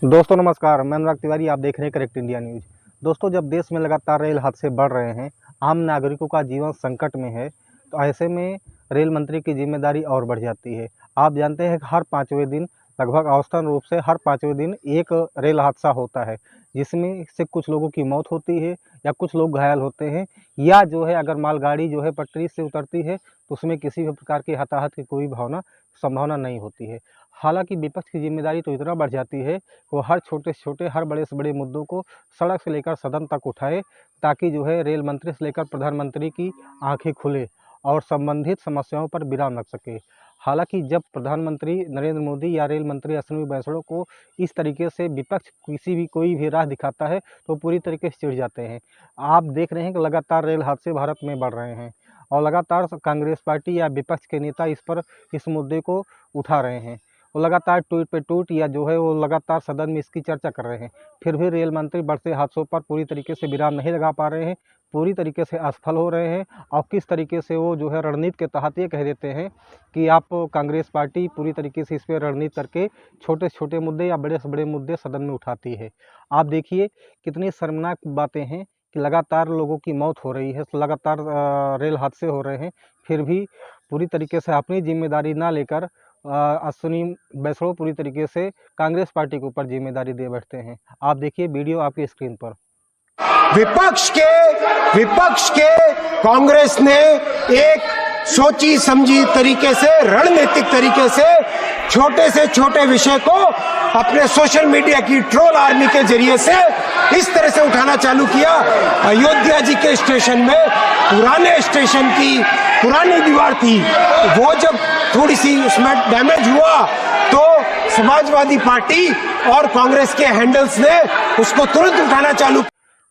दोस्तों नमस्कार, मैं अनुराग तिवारी। आप देख रहे हैं करेक्ट इंडिया न्यूज़। दोस्तों, जब देश में लगातार रेल हादसे बढ़ रहे हैं, आम नागरिकों का जीवन संकट में है, तो ऐसे में रेल मंत्री की जिम्मेदारी और बढ़ जाती है। आप जानते हैं कि हर पाँचवें दिन, लगभग औसतन रूप से हर पाँचवें दिन एक रेल हादसा होता है, जिसमें से कुछ लोगों की मौत होती है या कुछ लोग घायल होते हैं, या जो है अगर मालगाड़ी जो है पटरी से उतरती है तो उसमें किसी भी प्रकार की हताहत की कोई संभावना नहीं होती है। हालांकि विपक्ष की जिम्मेदारी तो इतना बढ़ जाती है, वो हर छोटे से छोटे, हर बड़े से बड़े मुद्दों को सड़क से लेकर सदन तक उठाए, ताकि जो है रेल मंत्री से लेकर प्रधानमंत्री की आंखें खुले और संबंधित समस्याओं पर विराम लग सके। हालांकि जब प्रधानमंत्री नरेंद्र मोदी या रेल मंत्री अश्विनी वैष्णव को इस तरीके से विपक्ष कोई भी राह दिखाता है तो पूरी तरीके से चिढ़ जाते हैं। आप देख रहे हैं कि लगातार रेल हादसे भारत में बढ़ रहे हैं और लगातार कांग्रेस पार्टी या विपक्ष के नेता इस मुद्दे को उठा रहे हैं। वो लगातार ट्वीट पे ट्वीट या जो है वो लगातार सदन में इसकी चर्चा कर रहे हैं। फिर भी रेल मंत्री बढ़ते हादसों पर पूरी तरीके से विराम नहीं लगा पा रहे हैं, पूरी तरीके से असफल हो रहे हैं। और किस तरीके से वो जो है रणनीति के तहत ये कह देते हैं कि आप कांग्रेस पार्टी पूरी तरीके से इस पर रणनीति करके छोटे से छोटे मुद्दे या बड़े से बड़े मुद्दे सदन में उठाती है। आप देखिए कितनी शर्मनाक बातें हैं कि लगातार लोगों की मौत हो रही है, लगातार रेल हादसे हो रहे हैं, फिर भी पूरी तरीके से अपनी जिम्मेदारी ना लेकर अश्विनी वैष्णव पूरी तरीके से कांग्रेस पार्टी के ऊपर जिम्मेदारी दे बैठते हैं। आप देखिए वीडियो आपकी स्क्रीन पर। विपक्ष के कांग्रेस ने एक सोची समझी तरीके से, रणनीतिक तरीके से छोटे विषय को अपने सोशल मीडिया की ट्रोल आर्मी के जरिए से इस तरह से उठाना चालू किया। अयोध्या जी के स्टेशन में पुराने स्टेशन की पुरानी दीवार थी, वो जब थोड़ी सी उसमें डैमेज हुआ तो समाजवादी पार्टी और कांग्रेस के हैंडल्स ने उसको तुरंत उठाना चालू।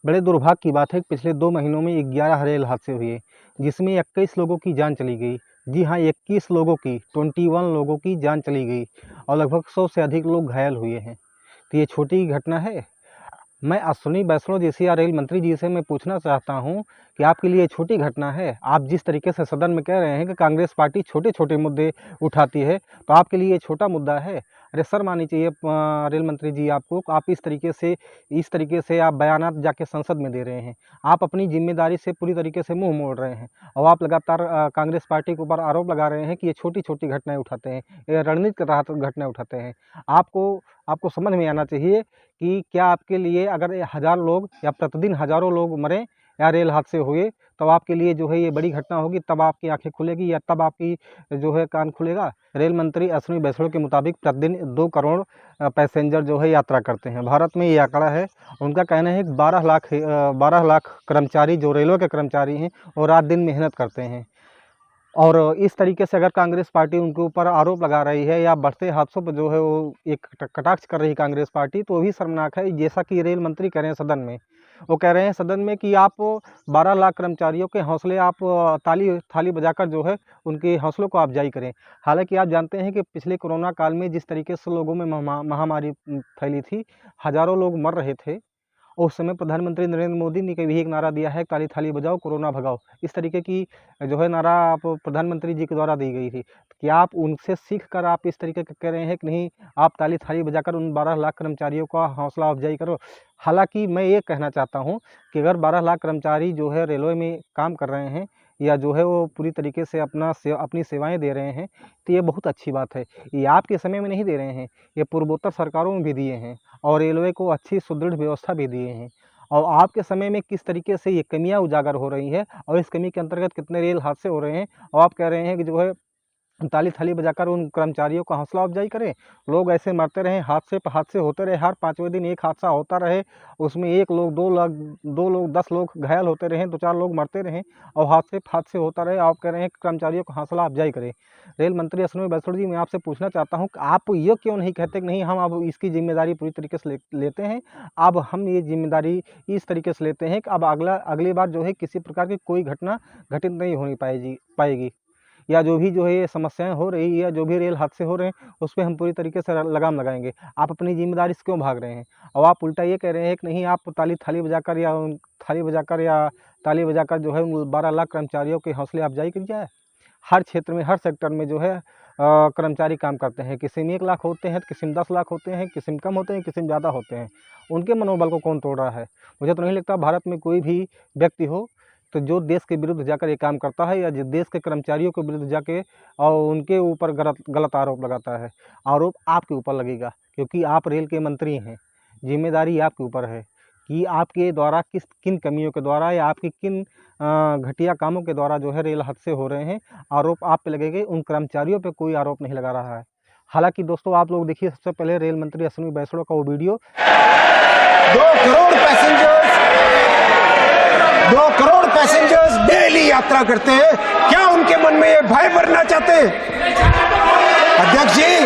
बड़े दुर्भाग्य की बात है कि पिछले 2 महीनों में 11 रेल हादसे हुए, जिसमें 21 लोगों की जान चली गई। जी हाँ, 21 लोगों की, 21 लोगों की जान चली गई और लगभग 100 से अधिक लोग घायल हुए हैं। तो ये छोटी घटना है? मैं अश्विनी वैष्णव जी से या रेल मंत्री जी से मैं पूछना चाहता हूं कि आपके लिए छोटी घटना है? आप जिस तरीके से सदन में कह रहे हैं कि कांग्रेस पार्टी छोटे छोटे मुद्दे उठाती है, तो आपके लिए ये छोटा मुद्दा है? अरे शर्म आनी चाहिए रेल मंत्री जी आपको। आप इस तरीके से आप बयानात जाके संसद में दे रहे हैं। आप अपनी जिम्मेदारी से पूरी तरीके से मुंह मोड़ रहे हैं और आप लगातार कांग्रेस पार्टी के ऊपर आरोप लगा रहे हैं कि ये छोटी छोटी घटनाएं उठाते हैं, ये रणनीति के तहत घटनाएं उठाते हैं। आपको समझ में आना चाहिए कि क्या आपके लिए अगर 1000 लोग या प्रतिदिन हज़ारों लोग मरें या रेल हादसे हुए, तब आपके लिए जो है ये बड़ी घटना होगी, तब आपकी आंखें खुलेगी या तब आपकी जो है कान खुलेगा? रेल मंत्री अश्विनी वैष्णव के मुताबिक प्रतिदिन 2 करोड़ पैसेंजर जो है यात्रा करते हैं। भारत में ये आंकड़ा है। उनका कहना है कि 12 लाख कर्मचारी जो रेलवे के कर्मचारी हैं वो रात दिन मेहनत करते हैं। और इस तरीके से अगर कांग्रेस पार्टी उनके ऊपर आरोप लगा रही है या बढ़ते हादसों पर जो है वो एक कटाक्ष कर रही है कांग्रेस पार्टी, तो वो भी शर्मनाक है। जैसा कि रेल मंत्री कह रहे हैं सदन में, वो कह रहे हैं सदन में कि आप 12 लाख कर्मचारियों के हौसले आप ताली थाली बजाकर जो है उनके हौसलों को अफजाई करें। हालांकि आप जानते हैं कि पिछले कोरोना काल में जिस तरीके से लोगों में महामारी फैली थी, हज़ारों लोग मर रहे थे, उस समय प्रधानमंत्री नरेंद्र मोदी ने भी एक नारा दिया है, ताली थाली बजाओ कोरोना भगाओ। इस तरीके की जो है नारा आप प्रधानमंत्री जी के द्वारा दी गई थी। क्या आप उनसे सीख कर आप इस तरीके का कह रहे हैं कि नहीं, आप ताली थाली बजाकर उन 12 लाख कर्मचारियों का हौसला अफजाई करो? हालांकि मैं ये कहना चाहता हूँ कि अगर 12 लाख कर्मचारी जो है रेलवे में काम कर रहे हैं या जो है वो पूरी तरीके से अपनी सेवाएं दे रहे हैं, तो ये बहुत अच्छी बात है। ये आपके समय में नहीं दे रहे हैं, ये पूर्वोत्तर सरकारों में भी दिए हैं और रेलवे को अच्छी सुदृढ़ व्यवस्था भी दिए हैं। और आपके समय में किस तरीके से ये कमियां उजागर हो रही है और इस कमी के अंतर्गत कितने रेल हादसे हो रहे हैं, और आप कह रहे हैं कि जो है ताली थाली बजाकर उन कर्मचारियों का हौसला अफजाई करें। लोग ऐसे मरते रहे, हादसे पर हादसे होते रहे, हर 5वें दिन एक हादसा होता रहे, उसमें 1 लोग 2 लोग 10 लोग घायल होते रहे, 2-4 लोग मरते रहे और हादसे पर हादसे होता रहे। आप कह रहे हैं कि कर्मचारियों का हौसला अफजाई करें। रेल मंत्री अश्विनी वैष्णव जी, मैं आपसे पूछना चाहता हूँ कि आप ये क्यों नहीं कहते कि नहीं, हम अब इसकी जिम्मेदारी पूरी तरीके से लेते हैं। अब हम ये जिम्मेदारी इस तरीके से लेते हैं कि अब अगली बार जो है किसी प्रकार की कोई घटना घटित नहीं होनी पाएगी, या जो भी ये समस्याएं हो रही है, जो भी रेल हादसे हो रहे हैं, उस पे हम पूरी तरीके से लगाम लगाएंगे। आप अपनी जिम्मेदारी से क्यों भाग रहे हैं? और आप उल्टा ये कह रहे हैं कि नहीं, आप ताली बजाकर जो है उन 12 लाख कर्मचारियों के हौसले अफजाई की जाए। हर क्षेत्र में, हर सेक्टर में जो है कर्मचारी काम करते हैं। किसी में 1 लाख होते हैं तो किसी में 10 लाख होते हैं, किसी में कम होते हैं, किसी में ज़्यादा होते हैं। उनके मनोबल को कौन तोड़ रहा है? मुझे तो नहीं लगता भारत में कोई भी व्यक्ति हो तो जो देश के विरुद्ध जाकर ये काम करता है या जो देश के कर्मचारियों के विरुद्ध जाके और उनके ऊपर गलत आरोप लगाता है। आरोप आपके ऊपर लगेगा क्योंकि आप रेल के मंत्री हैं। जिम्मेदारी आपके ऊपर है कि आपके द्वारा किन कमियों के द्वारा या आपके किन घटिया कामों के द्वारा जो है रेल हादसे हो रहे हैं। आरोप आप पे लगेंगे, उन कर्मचारियों पे कोई आरोप नहीं लगा रहा है। हालांकि दोस्तों आप लोग देखिए सबसे पहले रेल मंत्री अश्विनी वैष्णव का वो वीडियो। 2 करोड़ पैसेंजर्स डेली यात्रा करते हैं। क्या उनके मन में ये भय भरना चाहते हैं? अध्यक्ष जी,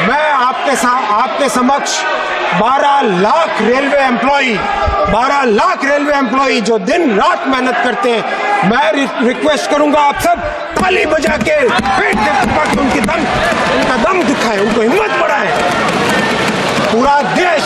मैं आपके समक्ष 12 लाख रेलवे एम्प्लॉई जो दिन रात मेहनत करते हैं, मैं रिक्वेस्ट करूंगा आप सब ताली बजा के पेट पे उनका दम दिखाएं, उनको हिम्मत बढ़ाएं। पूरा देश।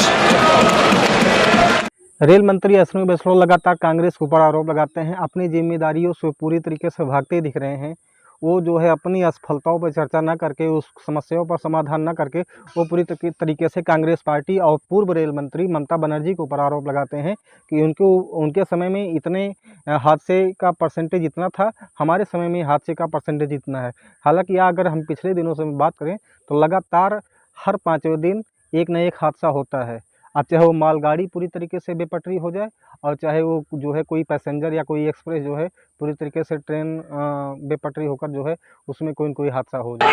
रेल मंत्री अश्विनी वैष्णव लगातार कांग्रेस के ऊपर आरोप लगाते हैं, अपनी जिम्मेदारियों से पूरी तरीके से भागते दिख रहे हैं। वो जो है अपनी असफलताओं पर चर्चा ना करके, उस समस्याओं पर समाधान ना करके, वो पूरी तरीके से कांग्रेस पार्टी और पूर्व रेल मंत्री ममता बनर्जी के ऊपर आरोप लगाते हैं कि उनके समय में इतने हादसे का परसेंटेज इतना था, हमारे समय में हादसे का परसेंटेज इतना है। हालांकि अगर हम पिछले दिनों से बात करें तो लगातार हर 5वें दिन एक न एक हादसा होता है। अब चाहे वो मालगाड़ी पूरी तरीके से बेपटरी हो जाए और चाहे वो जो है कोई पैसेंजर या कोई एक्सप्रेस जो है पूरी तरीके से ट्रेन बेपटरी होकर जो है उसमें कोई न कोई हादसा हो जाए।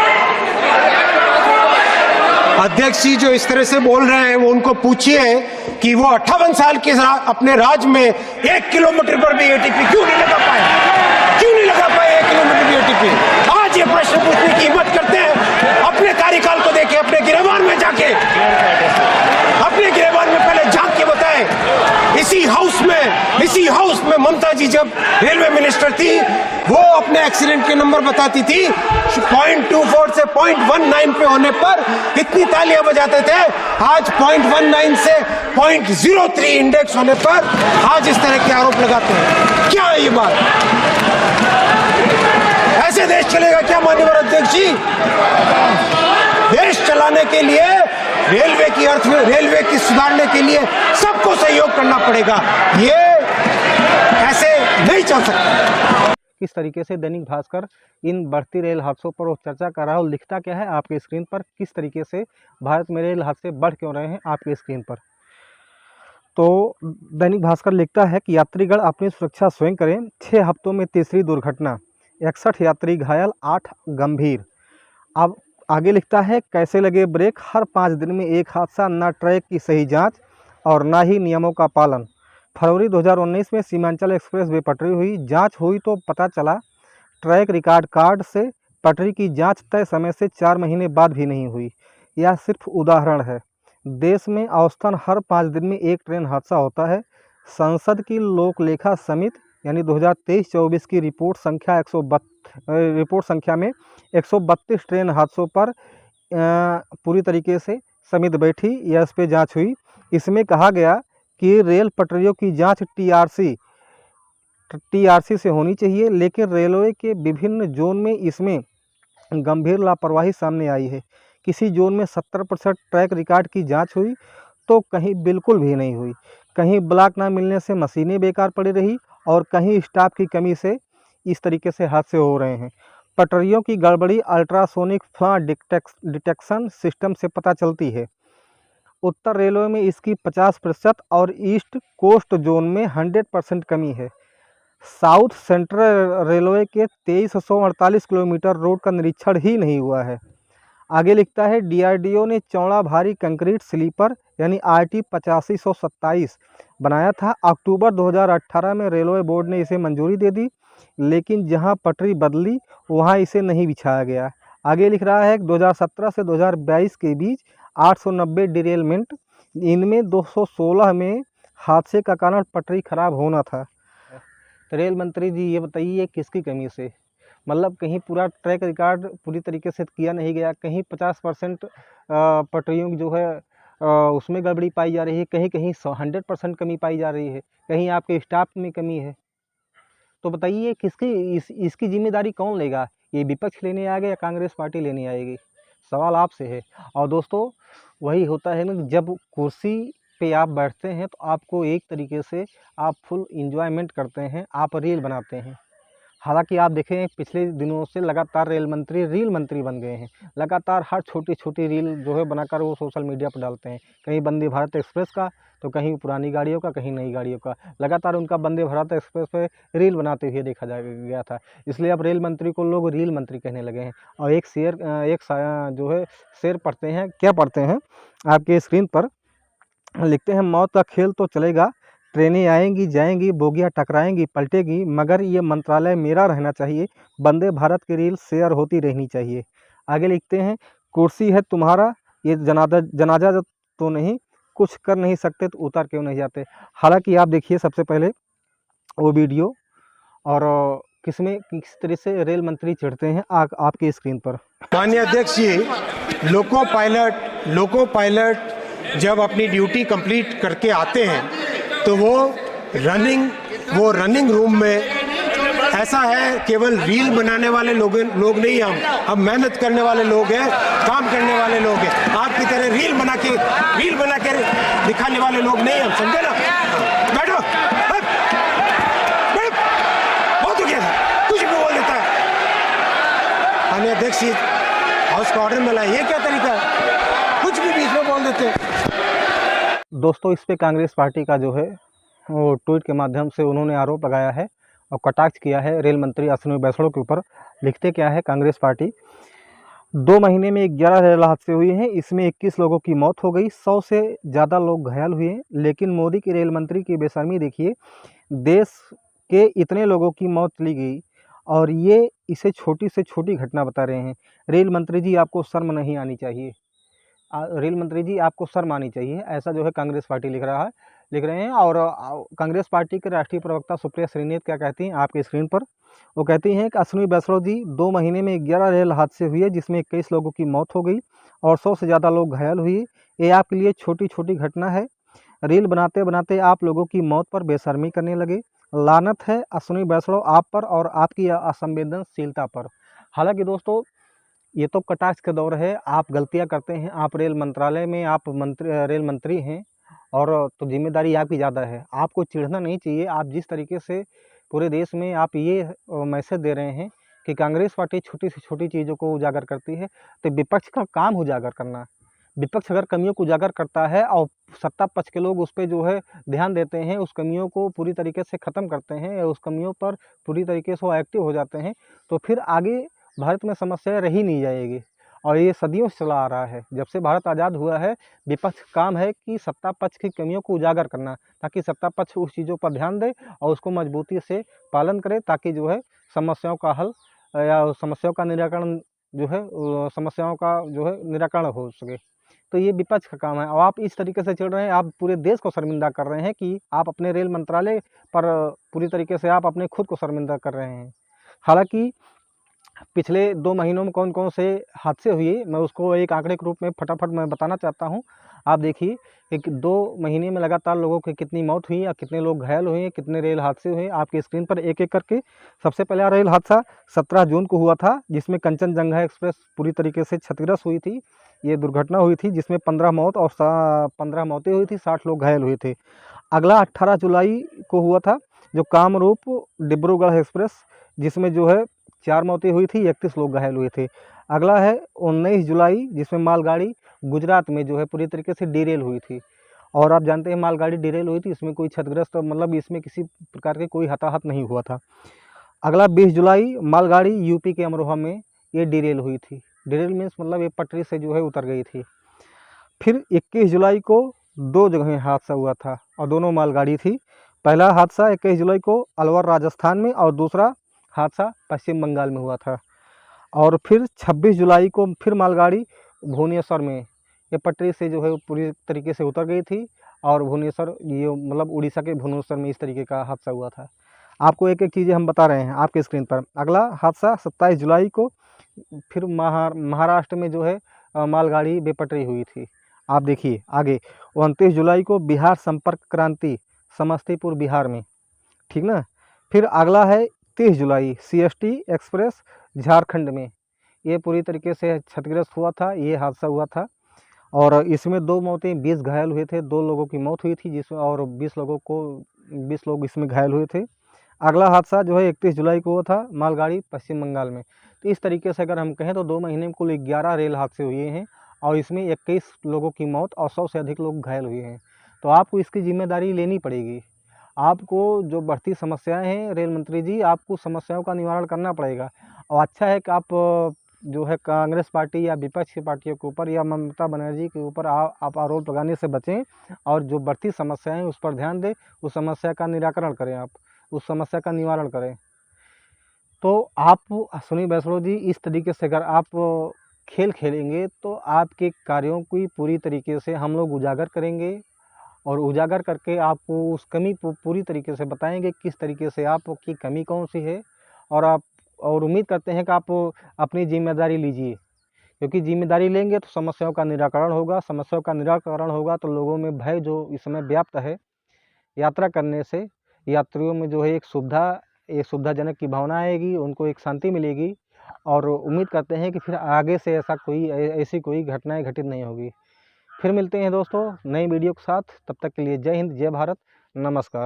अध्यक्ष जी जो इस तरह से बोल रहे हैं, वो उनको पूछिए कि वो 58 साल के अपने राज में 1 किलोमीटर पर भी एटीपी क्यों नहीं लगा पाए? 1 किलोमीटर भी एटीपी? आज ये प्रश्न पूछने की हिम्मत करते हैं। अपने कार्यकाल को देखें, अपने गिरेबान में जाके, अपने गिरेबान में पहले झांक के बताएं। इसी हाउस में ममता जी जब रेलवे मिनिस्टर थी, वो अपने एक्सीडेंट के नंबर बताती थी, 0.24 से 0.19 पे होने पर कितनी तालियां बजाते थे। आज 0.19 से 0.03 इंडेक्स होने पर आज इस तरह के आरोप लगाते हैं। क्या है ये बात? ऐसे देश चलेगा क्या माननीय अध्यक्ष जी? देश चलाने के लिए रेलवे की सुधारने के लिए सबको सहयोग करना पड़ेगा। ये ऐसे नहीं चल सकता। किस तरीके से दैनिक भास्कर इन बढ़ती रेल हादसों पर वो चर्चा कर रहा है और लिखता क्या है आपके स्क्रीन पर, किस तरीके से भारत में रेल हादसे बढ़ क्यों रहे हैं आपके स्क्रीन पर। तो दैनिक भास्कर लिखता है कि यात्रीगण अपनी सुरक्षा स्वयं करें, 6 हफ्तों में तीसरी दुर्घटना, 61 यात्री घायल, 8 गंभीर। अब आगे लिखता है कैसे लगे ब्रेक, हर 5 दिन में एक हादसा, न ट्रैक की सही जांच और न ही नियमों का पालन। फरवरी 2019 में सीमांचल एक्सप्रेस बेपटरी हुई, जांच हुई तो पता चला ट्रैक रिकॉर्ड कार्ड से पटरी की जांच तय समय से 4 महीने बाद भी नहीं हुई। यह सिर्फ उदाहरण है। देश में औसतन हर 5 दिन में एक ट्रेन हादसा होता है। संसद की लोक लेखा समिति यानी 2023-24 की रिपोर्ट संख्या में 132 ट्रेन हादसों पर पूरी तरीके से समिति बैठी या इस पर जाँच हुई। इसमें कहा गया कि रेल पटरियों की जांच टीआरसी से होनी चाहिए, लेकिन रेलवे के विभिन्न जोन में इसमें गंभीर लापरवाही सामने आई है। किसी जोन में 70% ट्रैक रिकॉर्ड की जांच हुई तो कहीं बिल्कुल भी नहीं हुई। कहीं ब्लॉक ना मिलने से मशीनें बेकार पड़ी रही और कहीं स्टाफ की कमी से इस तरीके से हादसे हो रहे हैं। पटरियों की गड़बड़ी अल्ट्रासोनिक फ्लॉ डिटेक्शन सिस्टम से पता चलती है। उत्तर रेलवे में इसकी 50% और ईस्ट कोस्ट जोन में 100% कमी है। साउथ सेंट्रल रेलवे के 2348 किलोमीटर रोड का निरीक्षण ही नहीं हुआ है। आगे लिखता है डीआरडीओ ने चौड़ा भारी कंक्रीट स्लीपर यानी आरटी 8527 बनाया था। अक्टूबर 2018 में रेलवे बोर्ड ने इसे मंजूरी दे दी, लेकिन जहां पटरी बदली वहां इसे नहीं बिछाया गया। आगे लिख रहा है कि 2017 से 2022 के बीच 890 डिरेलमेंट, इनमें 216 में हादसे का कारण पटरी खराब होना था। तो रेल मंत्री जी ये बताइए किसकी कमी से, मतलब कहीं पूरा ट्रैक रिकॉर्ड पूरी तरीके से किया नहीं गया, कहीं 50% पटरियों जो है उसमें गड़बड़ी पाई जा रही है, कहीं कहीं 100% कमी पाई जा रही है, कहीं आपके स्टाफ में कमी है। तो बताइए इसकी जिम्मेदारी कौन लेगा? ये विपक्ष लेने आएगा या कांग्रेस पार्टी लेने आएगी? सवाल आपसे है। और दोस्तों वही होता है ना कि जब कुर्सी पे आप बैठते हैं तो आपको एक तरीके से आप फुल एंजॉयमेंट करते हैं, आप रील बनाते हैं। हालांकि आप देखें पिछले दिनों से लगातार रील मंत्री बन गए हैं। लगातार हर छोटी छोटी रील जो है बनाकर वो सोशल मीडिया पर डालते हैं। कहीं वंदे भारत एक्सप्रेस का, तो कहीं पुरानी गाड़ियों का, कहीं नई गाड़ियों का। लगातार उनका वंदे भारत एक्सप्रेस पे रील बनाते हुए देखा गया था। इसलिए अब रेल मंत्री को लोग रील मंत्री कहने लगे हैं। और जो है शेर पढ़ते हैं, क्या पढ़ते हैं आपके स्क्रीन पर लिखते हैं, मौत का खेल तो चलेगा, ट्रेनें आएंगी जाएंगी, बोगियां टकराएंगी पलटेगी, मगर ये मंत्रालय मेरा रहना चाहिए, वंदे भारत की रील शेयर होती रहनी चाहिए। आगे लिखते हैं, कुर्सी है तुम्हारा, ये जनाजा तो नहीं, कुछ कर नहीं सकते तो उतर क्यों नहीं जाते। हालांकि आप देखिए सबसे पहले वो वीडियो, और किस तरह से रेल मंत्री चिढ़ते हैं आपके स्क्रीन पर। माननीय अध्यक्ष जी, लोको पायलट जब अपनी ड्यूटी कंप्लीट करके आते हैं तो वो रनिंग रूम में, ऐसा है केवल रील बनाने वाले लोग नहीं, हम मेहनत करने वाले लोग हैं, काम करने वाले लोग हैं। आपकी तरह रील बना के दिखाने वाले लोग नहीं, हम समझे ना। बैठो, बहुत हो गया था, कुछ भी बोल देता है। माननीय अध्यक्ष जी, हाउस का ऑर्डर मिला, ये क्या तरीका है, कुछ भी बीच में बोल देते हैं। दोस्तों इस पे कांग्रेस पार्टी का जो है वो ट्वीट के माध्यम से उन्होंने आरोप लगाया है और कटाक्ष किया है रेल मंत्री अश्विनी वैष्णव के ऊपर। लिखते क्या है कांग्रेस पार्टी, 2 महीने में 11 रेल हादसे हुए हैं, इसमें 21 लोगों की मौत हो गई, 100 से ज़्यादा लोग घायल हुए हैं। लेकिन मोदी की रेल मंत्री की बेशर्मी देखिए, देश के इतने लोगों की मौत चली गई और ये इसे छोटी से छोटी घटना बता रहे हैं। रेल मंत्री जी आपको शर्म नहीं आनी चाहिए, रेल मंत्री जी आपको शर्म आनी चाहिए, ऐसा जो है कांग्रेस पार्टी लिख रहे हैं। और कांग्रेस पार्टी के राष्ट्रीय प्रवक्ता सुप्रिया श्रीनेत क्या कहती हैं आपके स्क्रीन पर, वो कहती हैं कि अश्विनी वैष्णव जी, 2 महीने में 11 रेल हादसे हुए जिसमें 21 लोगों की मौत हो गई और 100 से ज़्यादा लोग घायल हुए। ये आपके लिए छोटी छोटी घटना है, रील बनाते बनाते आप लोगों की मौत पर बेशर्मी करने लगे। लानत है अश्विनी वैष्णव आप पर और आपकी असंवेदनशीलता पर। हालांकि दोस्तों ये तो कटाक्ष का दौर है, आप गलतियां करते हैं, आप रेल मंत्रालय में आप रेल मंत्री हैं और तो जिम्मेदारी आपकी ज़्यादा है, आपको चिढ़ना नहीं चाहिए। आप जिस तरीके से पूरे देश में आप ये मैसेज दे रहे हैं कि कांग्रेस पार्टी छोटी से छोटी चीज़ों को उजागर करती है, तो विपक्ष का काम उजागर करना। विपक्ष अगर कमियों को उजागर करता है और सत्ता पक्ष के लोग उस पर जो है ध्यान देते हैं, उस कमियों को पूरी तरीके से ख़त्म करते हैं या उस कमियों पर पूरी तरीके से वो एक्टिव हो जाते हैं, तो फिर आगे भारत में समस्या रही नहीं जाएगी। और ये सदियों से चला आ रहा है, जब से भारत आज़ाद हुआ है विपक्ष का काम है कि सत्ता पक्ष की कमियों को उजागर करना, ताकि सत्ता पक्ष उस चीज़ों पर ध्यान दे और उसको मजबूती से पालन करे, ताकि जो है समस्याओं का हल या समस्याओं का निराकरण जो है समस्याओं का जो है निराकरण हो सके। तो ये विपक्ष का काम है और आप इस तरीके से चल रहे हैं, आप पूरे देश को शर्मिंदा कर रहे हैं कि आप अपने रेल मंत्रालय पर पूरी तरीके से आप अपने खुद को शर्मिंदा कर रहे हैं। हालांकि पिछले 2 महीनों में कौन कौन से हादसे हुए, मैं उसको एक आंकड़े के रूप में फटाफट मैं बताना चाहता हूँ। आप देखिए कि 2 महीने में लगातार लोगों की कितनी मौत हुई या कितने लोग घायल हुए, कितने रेल हादसे हुए, आपकी स्क्रीन पर एक एक करके। सबसे पहला रेल हादसा 17 जून को हुआ था, जिसमें कंचनजंगा एक्सप्रेस पूरी तरीके से क्षतिग्रस्त हुई थी। ये दुर्घटना हुई थी जिसमें 15 मौतें हुई थी, 60 लोग घायल हुए थे। अगला 18 जुलाई को हुआ था जो कामरूप डिब्रूगढ़ एक्सप्रेस, जिसमें जो है 4 मौतें हुई थी, 31 लोग घायल हुए थे। अगला है 19 जुलाई, जिसमें मालगाड़ी गुजरात में जो है पूरी तरीके से डिरेल हुई थी। और आप जानते हैं मालगाड़ी डिरेल हुई थी, इसमें कोई क्षतिग्रस्त मतलब इसमें किसी प्रकार के कोई हताहत नहीं हुआ था। अगला 20 जुलाई, मालगाड़ी यूपी के अमरोहा में ये डिरेल हुई थी। डिरेल मीन्स मतलब ये पटरी से जो है उतर गई थी। फिर 21 जुलाई को 2 जगह हादसा हुआ था और दोनों मालगाड़ी थी। पहला हादसा 21 जुलाई को अलवर राजस्थान में और दूसरा हादसा पश्चिम बंगाल में हुआ था। और फिर 26 जुलाई को फिर मालगाड़ी भुवनेश्वर में ये पटरी से जो है पूरी तरीके से उतर गई थी और भुवनेश्वर ये मतलब उड़ीसा के भुवनेश्वर में इस तरीके का हादसा हुआ था। आपको एक एक चीज़ें हम बता रहे हैं आपके स्क्रीन पर। अगला हादसा 27 जुलाई को फिर महाराष्ट्र में जो है मालगाड़ी बेपटरी हुई थी। आप देखिए आगे 29 जुलाई को बिहार संपर्क क्रांति समस्तीपुर बिहार में, ठीक ना। फिर अगला है 30 जुलाई CST एक्सप्रेस झारखंड में ये पूरी तरीके से क्षतिग्रस्त हुआ था, ये हादसा हुआ था। और इसमें 2 मौतें, 20 घायल हुए थे, 2 लोगों की मौत हुई थी जिसमें, और 20 लोग इसमें घायल हुए थे। अगला हादसा जो है 31 जुलाई को हुआ था मालगाड़ी पश्चिम बंगाल में। तो इस तरीके से अगर हम कहें तो 2 महीने में कुल 11 रेल हादसे हुए हैं और इसमें 21 लोगों की मौत और 100 से अधिक लोग घायल हुए हैं। तो आपको इसकी जिम्मेदारी लेनी पड़ेगी। आपको जो बढ़ती समस्याएं हैं रेल मंत्री जी, आपको समस्याओं का निवारण करना पड़ेगा। और अच्छा है कि आप जो है कांग्रेस पार्टी या विपक्ष की पार्टियों के ऊपर या ममता बनर्जी के ऊपर आप आरोप लगाने से बचें और जो बढ़ती समस्याएं हैं उस पर ध्यान दें, उस समस्या का निराकरण करें, आप उस समस्या का निवारण करें। तो आप सुनील वैष्णव जी, इस तरीके से अगर आप खेल खेलेंगे तो आपके कार्यों की पूरी तरीके से हम लोग उजागर करेंगे और उजागर करके आपको उस कमी को पूरी तरीके से बताएंगे किस तरीके से आपकी कमी कौन सी है। और उम्मीद करते हैं कि आप अपनी जिम्मेदारी लीजिए, क्योंकि जिम्मेदारी लेंगे तो समस्याओं का निराकरण होगा। समस्याओं का निराकरण होगा तो लोगों में भय जो इस समय व्याप्त है यात्रा करने से, यात्रियों में जो है एक सुविधाजनक की भावना आएगी, उनको एक शांति मिलेगी। और उम्मीद करते हैं कि फिर आगे से ऐसी कोई घटनाएं घटित नहीं होगी। फिर मिलते हैं दोस्तों नई वीडियो के साथ, तब तक के लिए जय हिंद, जय भारत, नमस्कार।